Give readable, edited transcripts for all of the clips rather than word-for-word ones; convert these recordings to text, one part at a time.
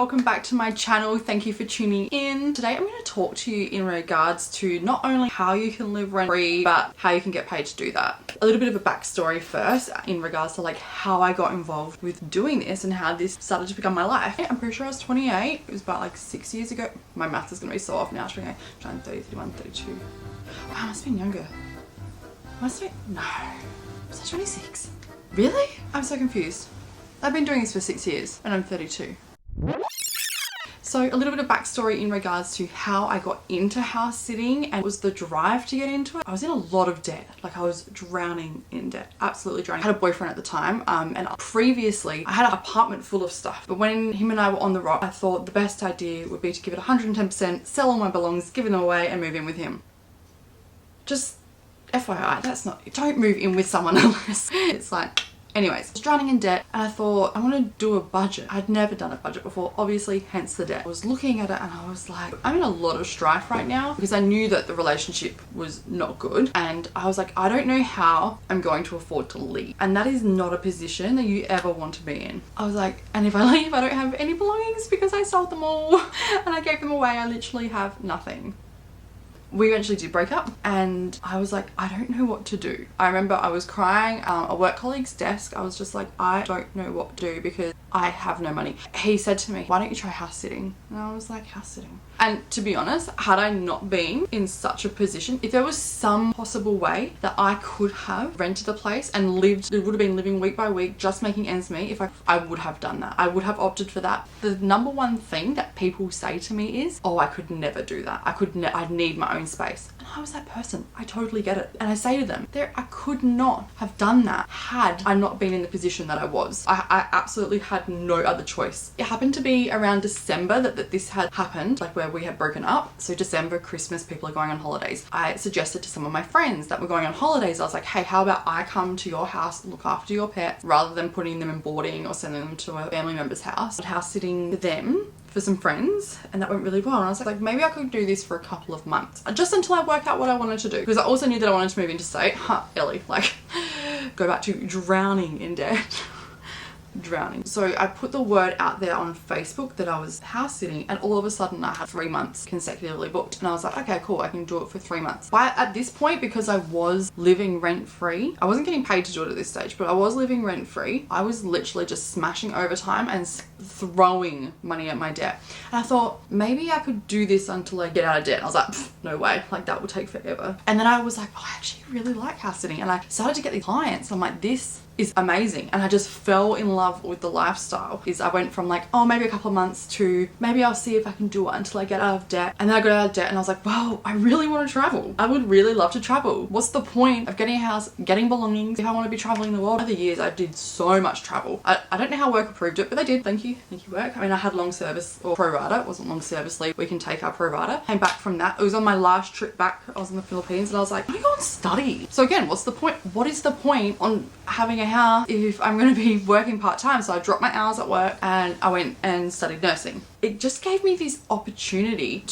welcome back to my channel. Thank you for tuning in. Today I'm going to talk to you in regards to not only how you can live rent free, but how you can get paid to do that. A little bit of a backstory first in regards to like how I got involved with doing this and how this started to become my life. I'm pretty sure I was 28. It was about like 6 years ago. My math is going to be so off now. 28, 30, 31, 32. Wow, I must have been younger. Must have been, no. Was I 26? Really? I'm so confused. I've been doing this for 6 years and I'm 32. So a little bit of backstory in regards to how I got into house sitting, and it was the drive to get into it. I was in a lot of debt. Like I was drowning in debt, absolutely drowning. I had a boyfriend at the time and previously I had an apartment full of stuff. But when him and I were on the rock, I thought the best idea would be to give it 110%, sell all my belongings, give them away and move in with him. Just FYI, that's not, don't move in with someone unless it's like, anyways, I was drowning in debt and I thought I want to do a budget. I'd never done a budget before, obviously, hence the debt. I was looking at it and I was like, I'm in a lot of strife right now because I knew that the relationship was not good, and I was like, I don't know how I'm going to afford to leave, and that is not a position that you ever want to be in. I was like, and if I leave, I don't have any belongings because I sold them all and I gave them away. I literally have nothing. We eventually did break up and I was like, I don't know what to do. I remember I was crying a work colleague's desk. I was just like, I don't know what to do because I have no money. He said to me, why don't you try house sitting? And I was like, house sitting. And to be honest, had I not been in such a position, if there was some possible way that I could have rented a place and lived, it would have been living week by week, just making ends meet, if I would have done that. I would have opted for that. The number one thing that people say to me is, oh, I could never do that. I'd need my own space. And I was that person. I totally get it. And I say to them, I could not have done that had I not been in the position that I was. I absolutely had no other choice. It happened to be around December that this had happened, like where we had broken up. So December, Christmas, people are going on holidays. I suggested to some of my friends that were going on holidays, I was like, hey, how about I come to your house, look after your pet, rather than putting them in boarding or sending them to a family member's house. House sitting for them, for some friends, and that went really well. And I was like, maybe I could do this for a couple of months, just until I work out what I wanted to do. Because I also knew that I wanted to move interstate. Ellie, like, go back to drowning in debt. Drowning. So I put the word out there on Facebook that I was house sitting, and all of a sudden I had 3 months consecutively booked, and I was like, okay, cool, I can do it for 3 months. But at this point, because I was living rent free, I wasn't getting paid to do it at this stage, but I was living rent free. I was literally just smashing overtime and throwing money at my debt. And I thought maybe I could do this until I get out of debt. And I was like, no way, like that will take forever. And then I was like, oh, I actually really like house sitting, and I started to get these clients. I'm like, this is amazing. And I just fell in love with the lifestyle. I went from like, oh, maybe a couple of months to maybe I'll see if I can do it until I get out of debt. And then I got out of debt and I was like, wow, I really want to travel. I would really love to travel. What's the point of getting a house, getting belongings, if I want to be traveling the world? Over the years, I did so much travel. I don't know how work approved it, but they did. Thank you work. I mean, I had long service or pro rata. It wasn't long service leave. We can take our pro rata. Came back from that. It was on my last trip back. I was in the Philippines and I was like, I'm gonna go and study. So again, what's the point? What is the point on having a house if I'm going to be working part-time? So I dropped my hours at work and I went and studied nursing. It just gave me this opportunity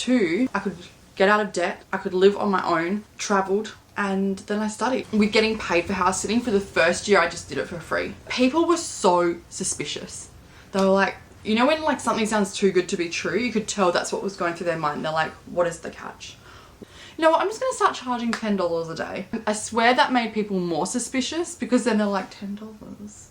I could get out of debt, I could live on my own, traveled, and then I studied. With getting paid for house sitting for the first year, I just did it for free. People were so suspicious. They were like, you know when like something sounds too good to be true, you could tell that's what was going through their mind. They're like, what is the catch? You know what, I'm just gonna start charging $10 a day. I swear that made people more suspicious because then they're like, $10.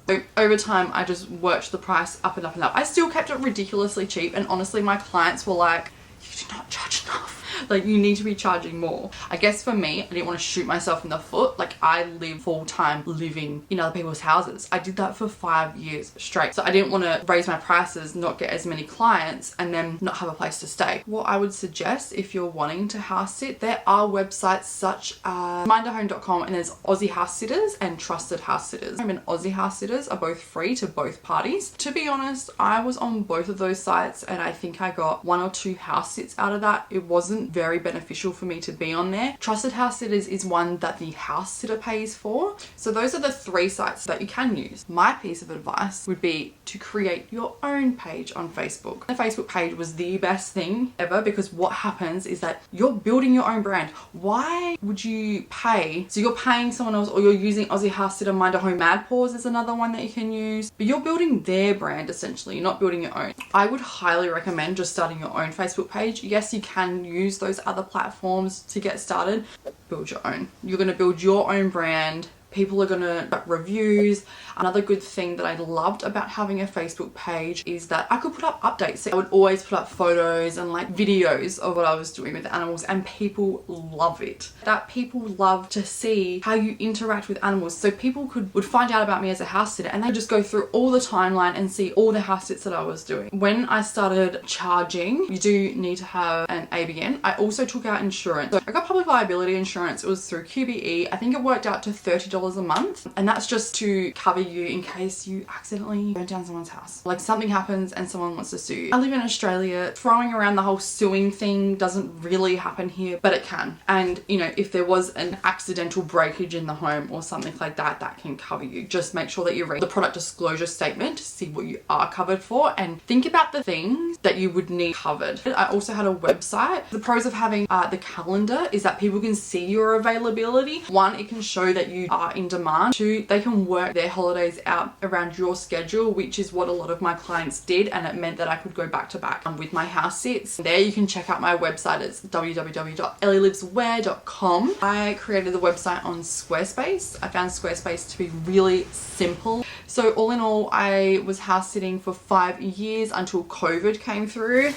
So over time, I just worked the price up and up and up. I still kept it ridiculously cheap, and honestly, my clients were like, you do not charge enough. Like, you need to be charging more. I guess for me, I didn't want to shoot myself in the foot. Like, I live full-time living in other people's houses. I did that for 5 years straight. So I didn't want to raise my prices, not get as many clients, and then not have a place to stay. What I would suggest if you're wanting to house sit, there are websites such as minderhome.com, and there's Aussie House Sitters and Trusted House Sitters. And Aussie House Sitters are both free to both parties. To be honest, I was on both of those sites and I think I got 1 or 2 house sits out of that. It wasn't very beneficial for me to be on there. Trusted House Sitters is one that the house sitter pays for. So those are the 3 sites that you can use. My piece of advice would be to create your own page on Facebook. The Facebook page was the best thing ever, because what happens is that you're building your own brand. Why would you pay? So you're paying someone else, or you're using Aussie House Sitter, Mind a Home, Mad Paws is another one that you can use, but you're building their brand essentially. You're not building your own. I would highly recommend just starting your own Facebook page. Yes, you can use those other platforms to get started. Build your own. You're going to build your own brand. People are going to put reviews. Another good thing that I loved about having a Facebook page is that I could put up updates. So I would always put up photos and like videos of what I was doing with the animals, and people love it. That people love to see how you interact with animals. So people would find out about me as a house sitter, and they just go through all the timeline and see all the house sits that I was doing. When I started charging, you do need to have an ABN. I also took out insurance. So I got public liability insurance. It was through QBE. I think it worked out to $30 a month, and that's just to cover you in case you accidentally burn down someone's house. Like something happens and someone wants to sue you. I live in Australia. Throwing around the whole suing thing doesn't really happen here, but it can. And you know, if there was an accidental breakage in the home or something like that, that can cover you. Just make sure that you read the product disclosure statement to see what you are covered for, and think about the things that you would need covered. I also had a website. The pros of having the calendar is that people can see your availability. 1, it can show that you are in demand. 2, they can work their holidays out around your schedule, which is what a lot of my clients did, and it meant that I could go back to back with my house sits. There you can check out my website. It's www.ellieliveswhere.com. I created the website on Squarespace. I found Squarespace to be really simple. So all in all, I was house sitting for 5 years until COVID came through,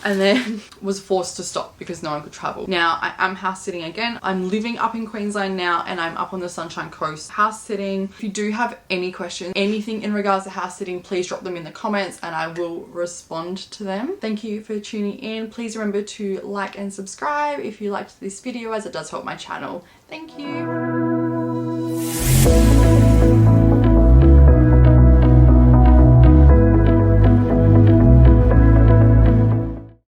and then was forced to stop because no one could travel. Now I am house sitting again. I'm living up in Queensland now, and I'm up on the Sunshine Coast house sitting. If you do have any questions, anything in regards to house sitting, please drop them in the comments and I will respond to them. Thank you for tuning in. Please remember to like and subscribe if you liked this video, as it does help my channel. Thank you.